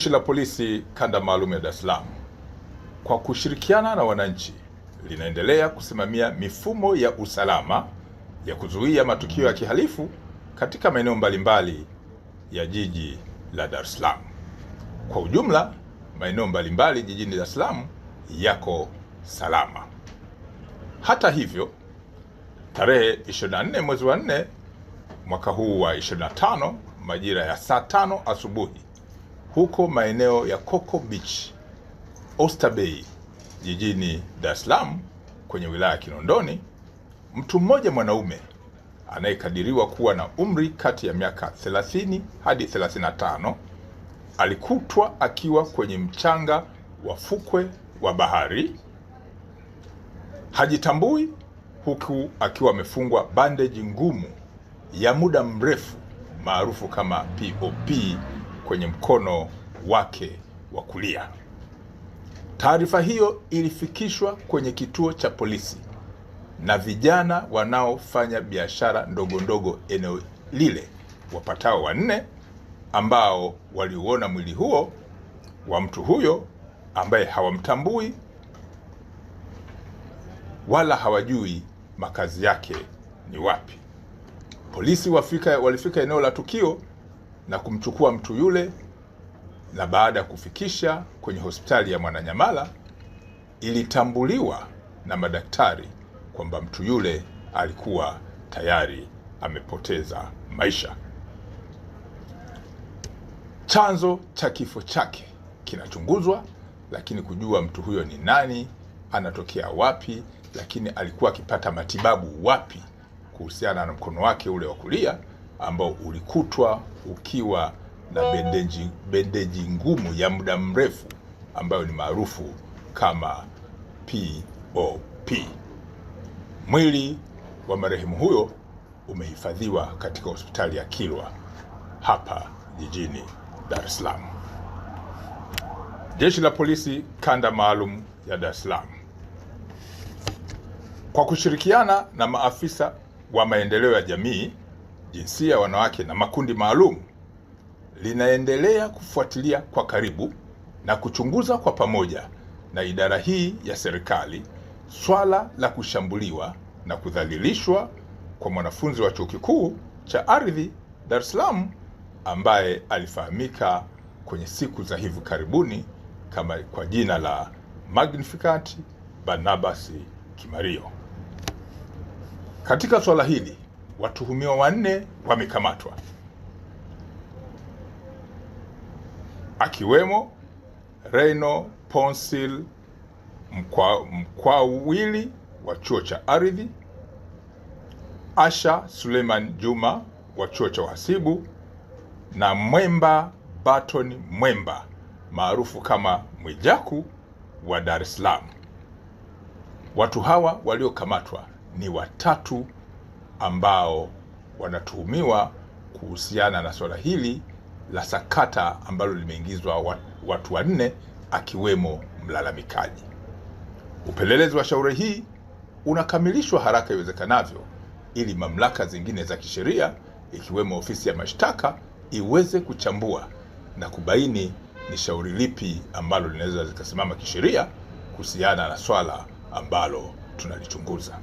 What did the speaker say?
Jeshi la Polisi Kanda Maalum ya Dar es Salaam kwa kushirikiana na wananchi linaendelea kusimamia mifumo ya usalama ya kuzuia matukio ya kihalifu katika maeneo mbalimbali ya jiji la Dar es Salaam. Kwa ujumla, maeneo mbalimbali jijini Dar es Salaam yako salama. Hata hivyo, tarehe 24 mwezi wa 4 mwaka huu wa 25 majira ya saa 5 asubuhi huko maeneo ya Coco Beach, Oyster Bay jijini Dar es Salaam kwenye wilaya ya Kinondoni, mtu mmoja mwanaume anayekadiriwa kuwa na umri kati ya miaka 30 hadi 35 alikutwa akiwa kwenye mchanga wa fukwe wa bahari, hajitambui, huku akiwa amefungwa bandeji ngumu ya muda mrefu maarufu kama POP kwenye mkono wake wa kulia. Taarifa hiyo ilifikishwa kwenye kituo cha polisi na vijana wanaofanya biashara ndogo ndogo eneo lile, wapatao 4, ambao waliuona mwili huo wa mtu huyo ambaye hawamtambui wala hawajui makazi yake ni wapi. Polisi walifika eneo la tukio na kumchukua mtu yule, na baada ya kufikisha kwenye hospitali ya Mwananyamala ilitambuliwa na madaktari kwamba mtu yule alikuwa tayari amepoteza maisha. Chanzo cha kifo chake kinachunguzwa, lakini kujua mtu huyo ni nani, anatokea wapi, lakini alikuwa akipata matibabu wapi kuhusiana na mkono wake ule wa kulia ambao ulikutwa ukiwa na bendeji ngumu ya muda mrefu ambayo ni maarufu kama POP. Mwili wa marehemu huyo umehifadhiwa katika hospitali ya Kilwa hapa jijini Dar es Salaam. Jeshi la Polisi Kanda Maalum ya Dar es Salaam kwa kushirikiana na maafisa wa maendeleo ya jamii, jinsia, wanawake na makundi maalum linaendelea kufuatilia kwa karibu na kuchunguza kwa pamoja na idara hii ya serikali swala la kushambuliwa na kudhalilishwa kwa mwanafunzi wa Chuo Kikuu cha Ardhi Dar es Salaam ambaye alifahamika kwenye siku za hivi karibuni kama kwa jina la Magnificat Barnabas Kimario. Katika swala hili watuhumiwa 4 wamekamatwa, akiwemo Reno Ponsil Mkwawili wa Chuo cha Ardhi, Asha Suleiman Juma wa Chuo cha Uhasibu na Mwemba Barton Mwemba maarufu kama Mwijaku wa Dar es Salaam. Watu hawa waliokamatwa ni 3 ambao wanatuhumiwa kuhusiana na swala hili la sakata ambalo limeingizwa watu 4 akiwemo mlalamikaji. Upelelezi wa shauri hii unakamilishwa haraka iwezekanavyo ili mamlaka zingine za kisheria ikiwemo ofisi ya mashtaka iweze kuchambua na kubaini ni shauri lipi ambalo linaweza zikasimama kisheria kuhusiana na swala ambalo tunalichunguza.